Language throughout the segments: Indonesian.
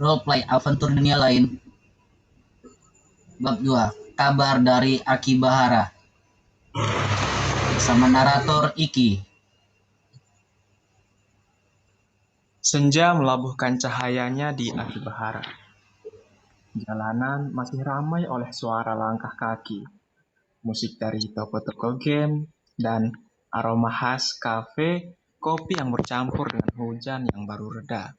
Roleplay Aventur Dunia Lain Bab 2 Kabar dari Akibahara bersama narator Iki. Senja melabuhkan cahayanya di Akibahara. Jalanan masih ramai oleh suara langkah kaki, musik dari toko-toko game, dan aroma khas kafe kopi yang bercampur dengan hujan yang baru reda.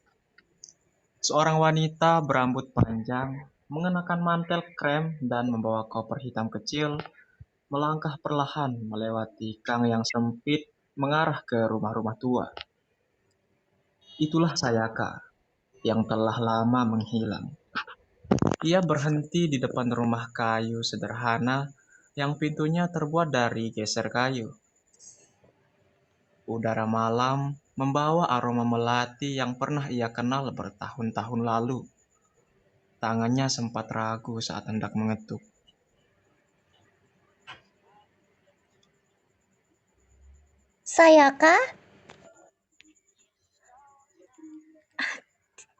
Seorang wanita berambut panjang, mengenakan mantel krem dan membawa koper hitam kecil, melangkah perlahan melewati gang yang sempit mengarah ke rumah-rumah tua. Itulah Sayaka yang telah lama menghilang. Ia berhenti di depan rumah kayu sederhana yang pintunya terbuat dari geser kayu. Udara malam membawa aroma melati yang pernah ia kenal bertahun-tahun lalu. Tangannya sempat ragu saat hendak mengetuk. Sayaka?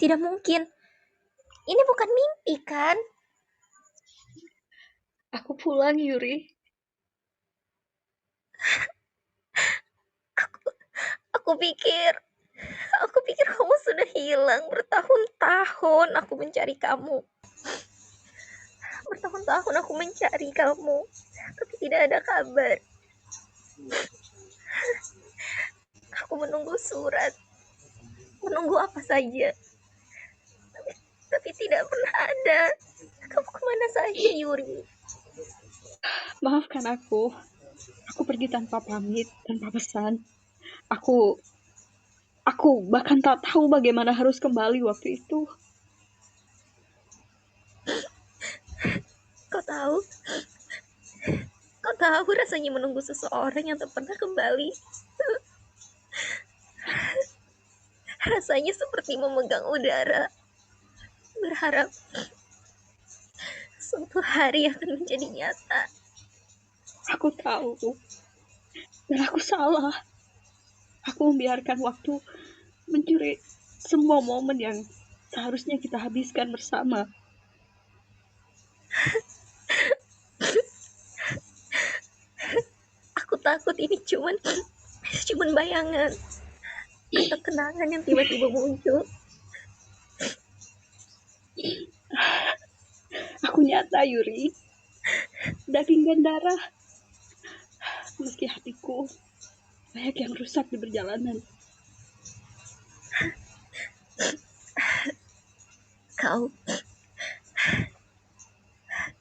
Tidak mungkin. Ini bukan mimpi, kan? Aku pulang, Yuri. Aku pikir kamu sudah hilang. Bertahun-tahun aku mencari kamu. Bertahun-tahun aku mencari kamu, tapi tidak ada kabar. Aku menunggu surat, menunggu apa saja, tapi tidak pernah ada. Kamu kemana saja, Yuri? Maafkan aku. Aku pergi tanpa pamit, tanpa pesan. Aku bahkan tak tahu bagaimana harus kembali waktu itu. Kau tahu? Kau tahu rasanya menunggu seseorang yang tak pernah kembali? Rasanya seperti memegang udara, berharap suatu hari akan menjadi nyata. Aku tahu, dan aku salah. Aku membiarkan waktu mencuri semua momen yang seharusnya kita habiskan bersama. Aku takut ini cuman bayangan atau kenangan yang tiba-tiba muncul. Aku nyata, Yuri. Daging dan darah. Meski hatiku banyak yang rusak di perjalanan.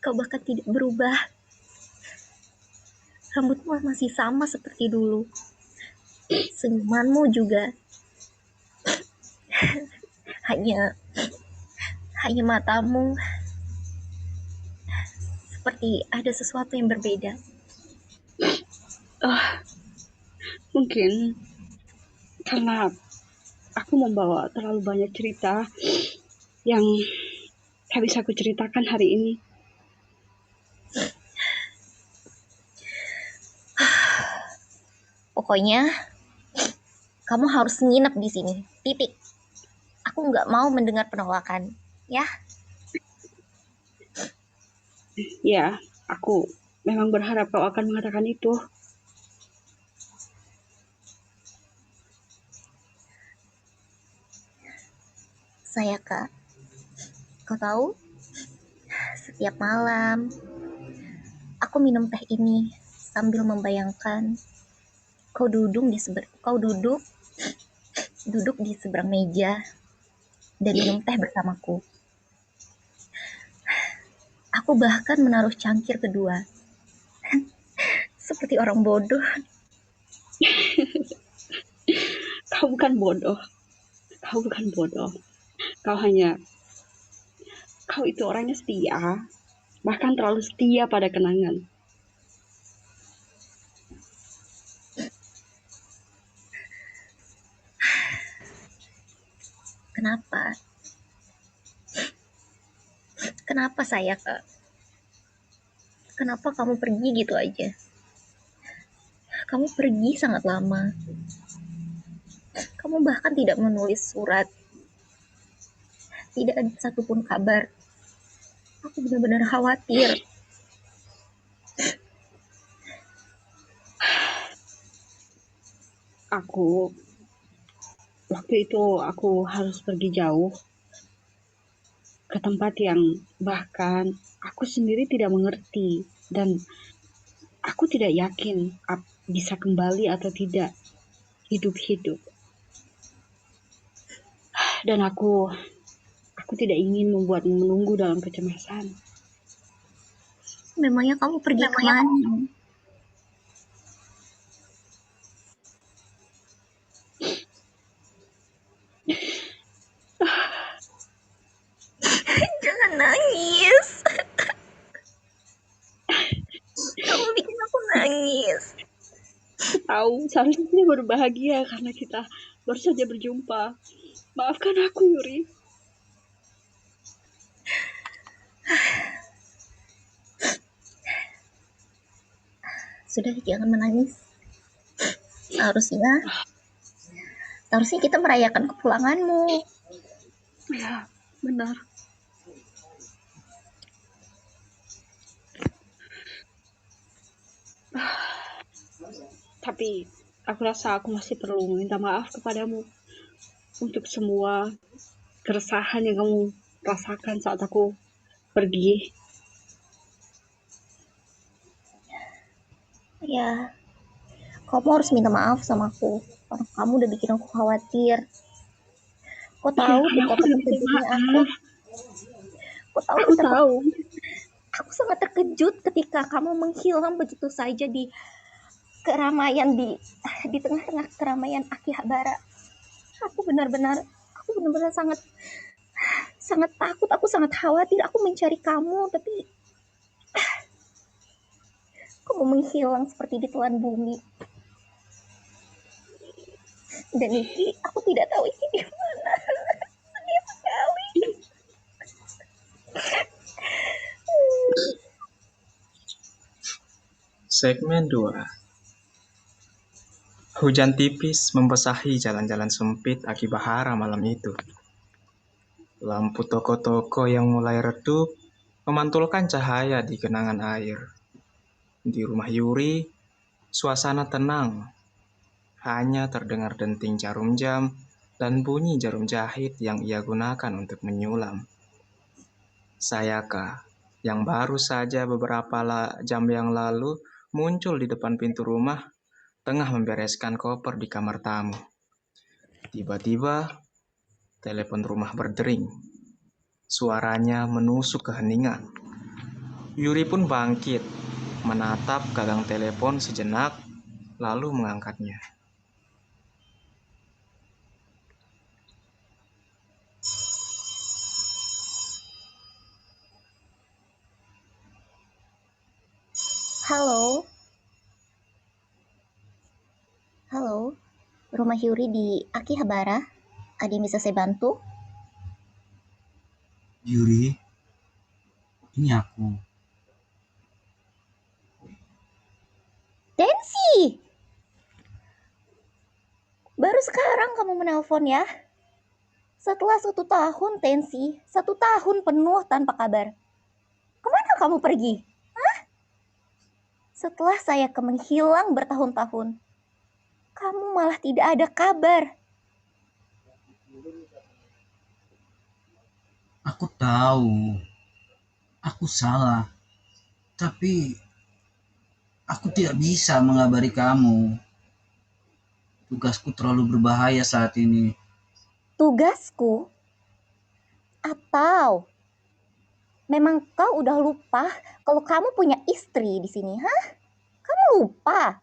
Kau bahkan tidak berubah. Rambutmu masih sama seperti dulu. Senyumanmu juga. Hanya matamu seperti ada sesuatu yang berbeda. Mungkin karena aku membawa terlalu banyak cerita yang tak bisa aku ceritakan hari ini. Pokoknya kamu harus nginep di sini. Titik. Aku nggak mau mendengar penolakan. Ya, Ya, aku memang berharap kau akan mengatakan itu. Sayaka. Kau tahu, setiap malam aku minum teh ini sambil membayangkan kau duduk di seberang meja dan minum teh bersamaku. Aku bahkan menaruh cangkir kedua. Seperti orang bodoh. Kau bukan bodoh. Kau itu orangnya setia, bahkan terlalu setia pada kenangan. Kenapa? Kenapa Sayaka? Kenapa kamu pergi gitu aja? Kamu pergi sangat lama. Kamu bahkan tidak menulis surat. Tidak ada satupun kabar. Aku benar-benar khawatir. Waktu itu aku harus pergi jauh ke tempat yang bahkan aku sendiri tidak mengerti, dan aku tidak yakin bisa kembali atau tidak hidup-hidup. Dan aku tidak ingin membuatmu menunggu dalam kecemasan. Memangnya kamu pergi kemana? Jangan nangis. Kamu bikin aku nangis. Aku tahu seharusnya kita berbahagia karena kita baru saja berjumpa. Maafkan aku, Yuri. Sudah, jangan menangis. Seharusnya kita merayakan kepulanganmu. Ya, benar. Tapi aku rasa aku masih perlu meminta maaf kepadamu untuk semua keresahan yang kamu rasakan saat aku pergi. Ya, kamu harus minta maaf sama aku. Karena kamu udah bikin aku khawatir. Kau tahu Karena aku betapa udah minta terkejutnya aku. maaf. Aku tahu. Aku sangat terkejut ketika kamu menghilang begitu saja di keramaian di tengah-tengah keramaian Akihabara. Aku benar-benar sangat takut, aku sangat khawatir. Aku mencari kamu, tapi kamu menghilang seperti ditelan bumi. Dan Niki, aku tidak tahu ini di mana. Sedih sekali. Segmen 2. Hujan tipis membasahi jalan-jalan sempit Akibahara malam itu. Lampu toko-toko yang mulai redup memantulkan cahaya di genangan air. Di rumah Yuri, suasana tenang. Hanya terdengar denting jarum jam dan bunyi jarum jahit yang ia gunakan untuk menyulam. Sayaka, yang baru saja beberapa jam yang lalu muncul di depan pintu rumah, tengah membereskan koper di kamar tamu. Tiba-tiba, telepon rumah berdering. Suaranya menusuk keheningan. Yuri pun bangkit, menatap gagang telepon sejenak, lalu mengangkatnya. Halo. Halo. Rumah Yuri di Akihabara. Ada yang bisa saya bantu? Yuri, ini aku. Tensi! Baru sekarang kamu menelpon ya? Setelah 1 tahun, Tensi. 1 tahun penuh tanpa kabar. Kemana kamu pergi? Hah? Setelah saya menghilang bertahun-tahun, kamu malah tidak ada kabar. Aku tahu. Aku salah. Tapi aku tidak bisa mengabari kamu. Tugasku terlalu berbahaya saat ini. Tugasku? Atau memang kau udah lupa kalau kamu punya istri di sini, hah? Kamu lupa?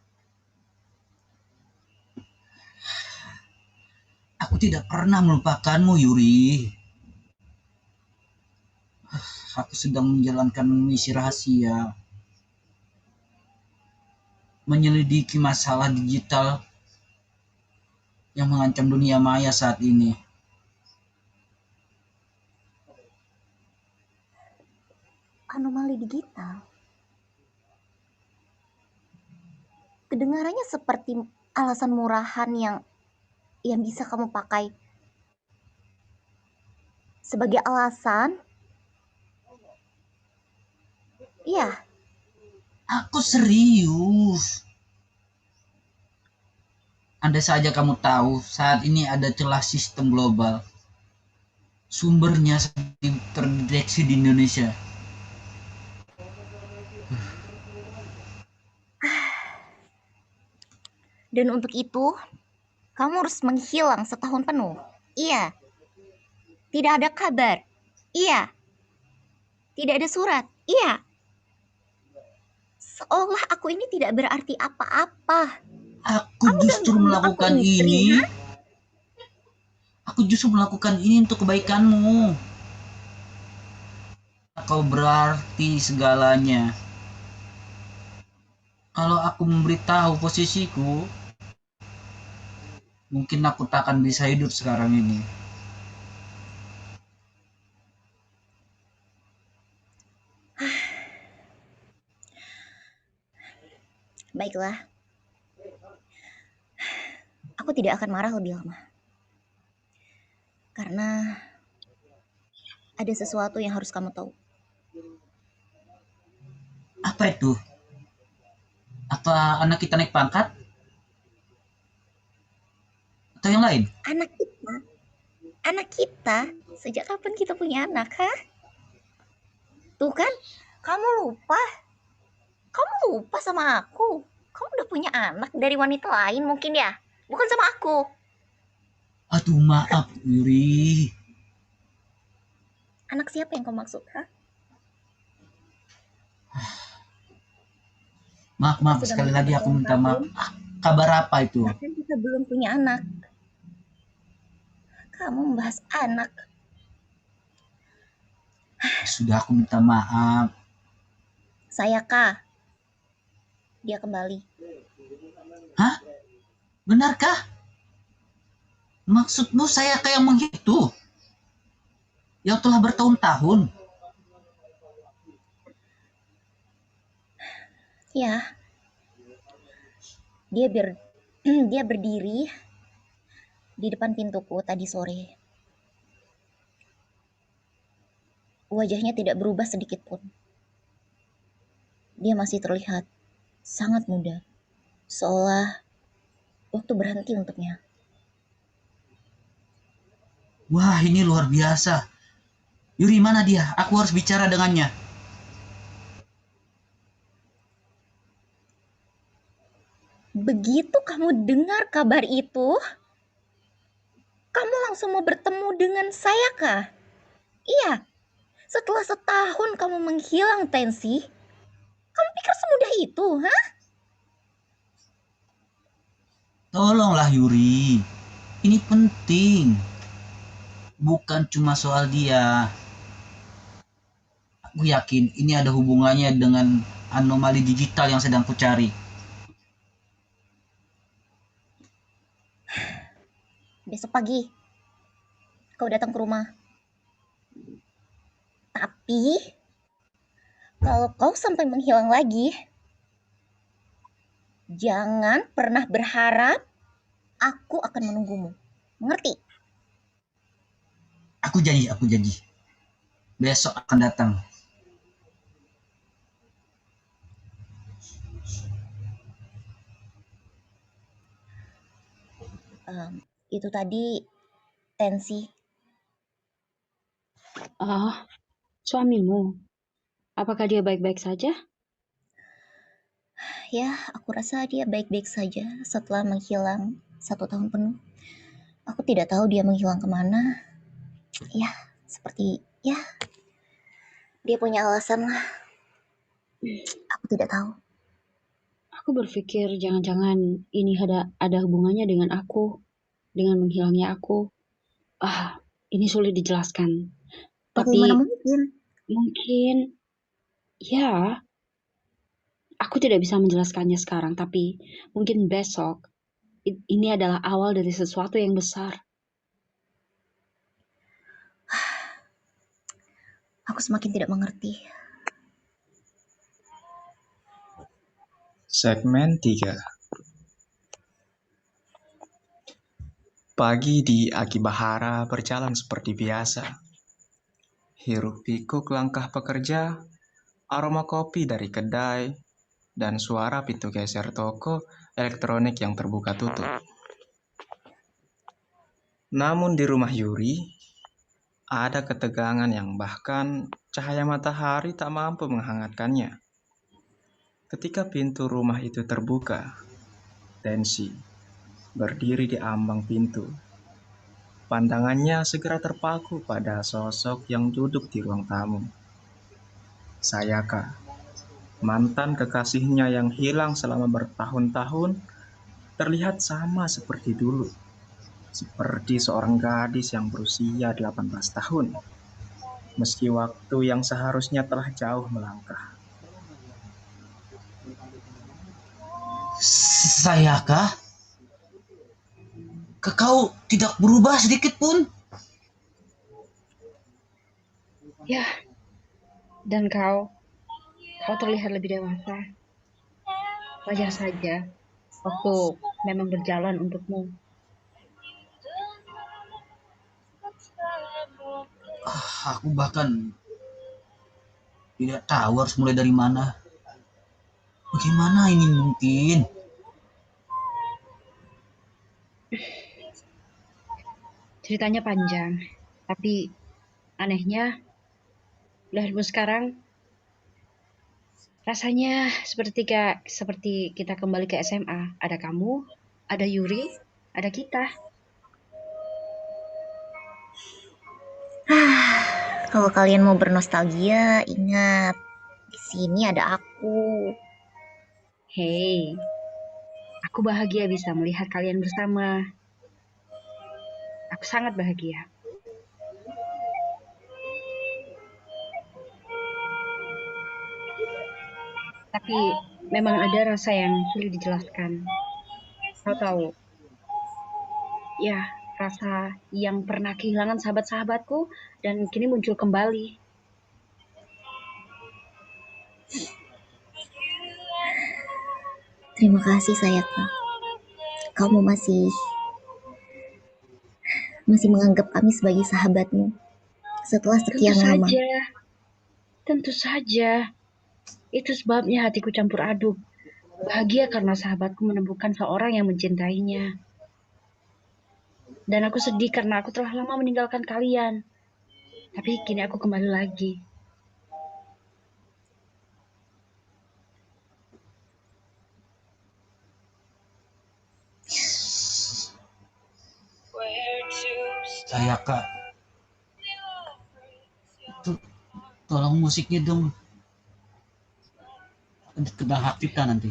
Aku tidak pernah melupakanmu, Yuri. Aku sedang menjalankan misi rahasia. Menyelidiki masalah digital yang mengancam dunia maya saat ini. Anomali digital. Kedengarannya seperti alasan murahan yang bisa kamu pakai sebagai alasan? Iya, Aku serius. Andai saja kamu tahu, saat ini ada celah sistem global. Sumbernya terdeteksi di Indonesia. dan untuk itu, kamu harus menghilang setahun penuh. Iya, tidak ada kabar. Iya, tidak ada surat. Iya, seolah aku ini tidak berarti apa-apa. Aku Kamu justru ganggu aku melakukan istri, ini. ha? Aku justru melakukan ini untuk kebaikanmu. Kau berarti segalanya. Kalau aku memberitahu posisiku, mungkin aku tak akan bisa hidup sekarang ini. Baiklah, aku tidak akan marah lebih lama. Karena ada sesuatu yang harus kamu tahu. Apa itu? Apa anak kita naik pangkat? Atau yang lain? Anak kita, sejak kapan kita punya anak, ha? Tuh kan, kamu lupa. Kamu lupa sama aku. Kamu udah punya anak dari wanita lain mungkin ya? Bukan sama aku. Aduh maaf Yuri. Anak siapa yang kau maksud, ha? Maaf Sudah sekali menikah lagi aku minta maaf. bertahun-tahun, Kabar apa itu? bahkan kita belum punya anak. Kamu membahas anak. Sudah aku minta maaf. Saya kah? Dia kembali. Hah? Benarkah? Maksudmu saya kayak menghitu? Yang telah bertahun-tahun? Ya. Dia berdiri di depan pintuku tadi sore. Wajahnya tidak berubah sedikit pun. Dia masih terlihat sangat muda. Seolah waktu berhenti untuknya. Wah ini luar biasa. Yuri mana dia? Aku harus bicara dengannya. Begitu kamu dengar kabar itu, kamu langsung mau bertemu dengan saya kah? Iya, setelah setahun kamu menghilang, Tensi. Kamu pikir semudah itu, ha? Tolonglah Yuri. Ini penting. Bukan cuma soal dia. Aku yakin ini ada hubungannya dengan anomali digital yang sedang kucari. Besok pagi, kau datang ke rumah. Tapi, kalau kau sampai menghilang lagi, jangan pernah berharap aku akan menunggumu. Mengerti? Aku janji. Besok akan datang. Itu tadi Tensi. Suamimu. Apakah dia baik-baik saja? Ya, aku rasa dia baik-baik saja setelah menghilang 1 tahun penuh. Aku tidak tahu dia menghilang kemana. Ya, seperti dia punya alasan lah. Aku tidak tahu. Aku berpikir jangan-jangan ini ada hubungannya dengan aku, dengan menghilangnya aku. Ini sulit dijelaskan. Bagaimana Tapi mungkin? ya, aku tidak bisa menjelaskannya sekarang, tapi mungkin besok ini adalah awal dari sesuatu yang besar. Aku semakin tidak mengerti. Segmen 3. Pagi di Akibahara berjalan seperti biasa. Hiruk-pikuk langkah pekerja, aroma kopi dari kedai, dan suara pintu geser toko elektronik yang terbuka tutup. Namun di rumah Yuri, ada ketegangan yang bahkan cahaya matahari tak mampu menghangatkannya. Ketika pintu rumah itu terbuka, Tensi berdiri di ambang pintu. Pandangannya segera terpaku pada sosok yang duduk di ruang tamu. Sayaka, mantan kekasihnya yang hilang selama bertahun-tahun, terlihat sama seperti dulu. Seperti seorang gadis yang berusia 18 tahun. Meski waktu yang seharusnya telah jauh melangkah. Sayakah? Kau tidak berubah sedikit pun. Ya, dan kau terlihat lebih dewasa. Wajar saja, waktu memang berjalan untukmu. Aku bahkan tidak tahu harus mulai dari mana. Bagaimana ini mungkin? Ceritanya panjang, tapi anehnya, melihatmu sekarang, rasanya seperti kita kembali ke SMA. Ada kamu, ada Yuri, ada kita. Kalau kalian mau bernostalgia, ingat di sini ada aku. Hei, aku bahagia bisa melihat kalian bersama. Aku sangat bahagia. Tapi memang ada rasa yang sulit dijelaskan. Kau tahu, ya, rasa yang pernah kehilangan sahabat-sahabatku dan kini muncul kembali. Terima kasih Sayaka. Kamu masih menganggap kami sebagai sahabatmu setelah sekian lama. Tentu saja. Itu sebabnya hatiku campur aduk. Bahagia karena sahabatku menemukan seorang yang mencintainya. Dan aku sedih karena aku telah lama meninggalkan kalian. Tapi kini aku kembali lagi. Sayaka, tolong musiknya dong. Kena hak kita nanti.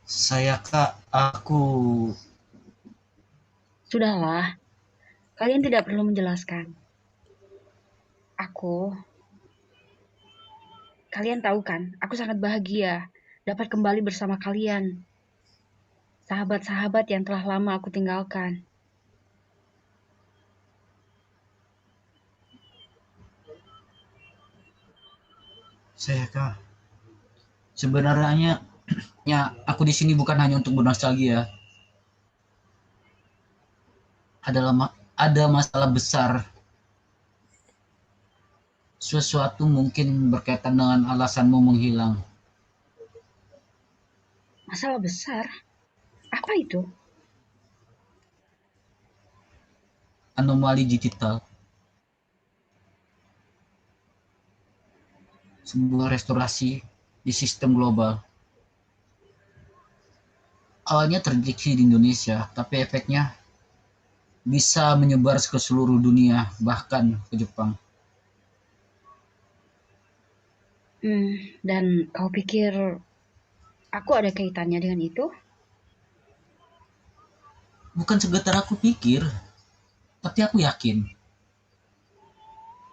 Sayaka, aku Sudahlah, kalian tidak perlu menjelaskan. Kalian tahu kan, aku sangat bahagia dapat kembali bersama kalian. Sahabat-sahabat yang telah lama aku tinggalkan. Sayaka, sebenarnya ya aku di sini bukan hanya untuk bernostalgia. Ada masalah besar. Sesuatu mungkin berkaitan dengan alasanmu menghilang. Masalah besar? Apa itu? Anomali digital. Sebuah restorasi di sistem global. Awalnya terdeteksi di Indonesia, tapi efeknya bisa menyebar ke seluruh dunia, bahkan ke Jepang. Dan kau pikir aku ada kaitannya dengan itu? Bukan sekedar aku pikir, tapi aku yakin.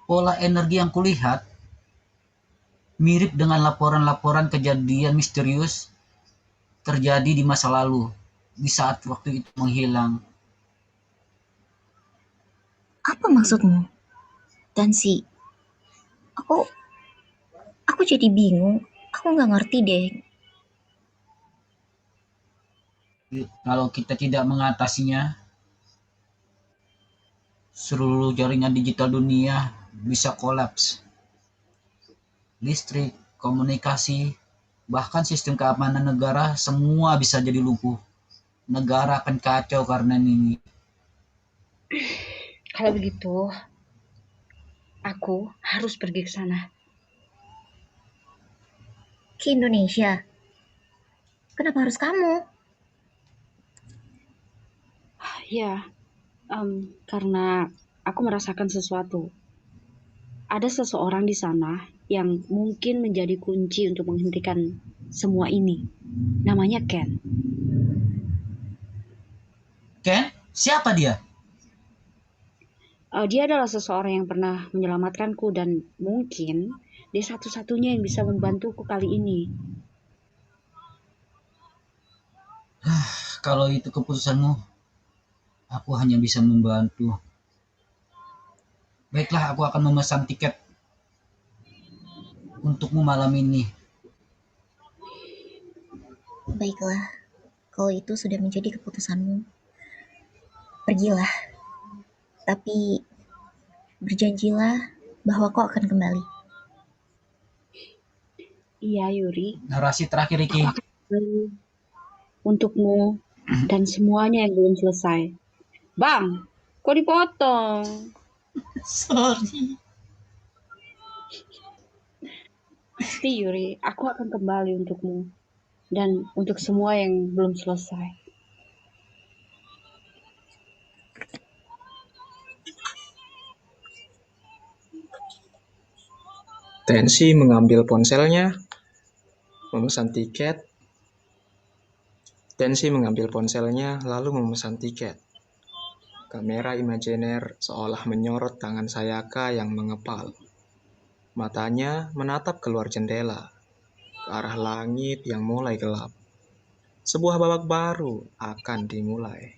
Pola energi yang kulihat mirip dengan laporan-laporan kejadian misterius terjadi di masa lalu, di saat waktu itu menghilang. Apa maksudmu? Tansi, aku jadi bingung. Aku nggak ngerti deh. Kalau kita tidak mengatasinya, seluruh jaringan digital dunia bisa kolaps. Listrik, komunikasi, bahkan sistem keamanan negara semua bisa jadi lumpuh. Negara akan kacau karena ini. Kalau begitu, aku harus pergi ke sana. Ke Indonesia. Kenapa harus kamu? Ya, karena aku merasakan sesuatu. Ada seseorang di sana yang mungkin menjadi kunci untuk menghentikan semua ini. Namanya Ken. Ken? Siapa dia? Dia adalah seseorang yang pernah menyelamatkanku dan mungkin dia satu-satunya yang bisa membantuku kali ini. Kalau itu keputusanmu, aku hanya bisa membantu. Baiklah, aku akan memesan tiket untukmu malam ini. Baiklah, kalau itu sudah menjadi keputusanmu, pergilah. Tapi berjanjilah bahwa kau akan kembali. Iya, Yuri. Narasi terakhir, Ricky. Aku akan kembali untukmu dan semuanya yang belum selesai. Bang, kok dipotong? Sorry. Pasti Yuri, aku akan kembali untukmu dan untuk semua yang belum selesai. Tensi mengambil ponselnya, memesan tiket. Tensi mengambil ponselnya lalu memesan tiket. Kamera imajiner seolah menyorot tangan Sayaka yang mengepal. Matanya menatap keluar jendela, ke arah langit yang mulai gelap. Sebuah babak baru akan dimulai.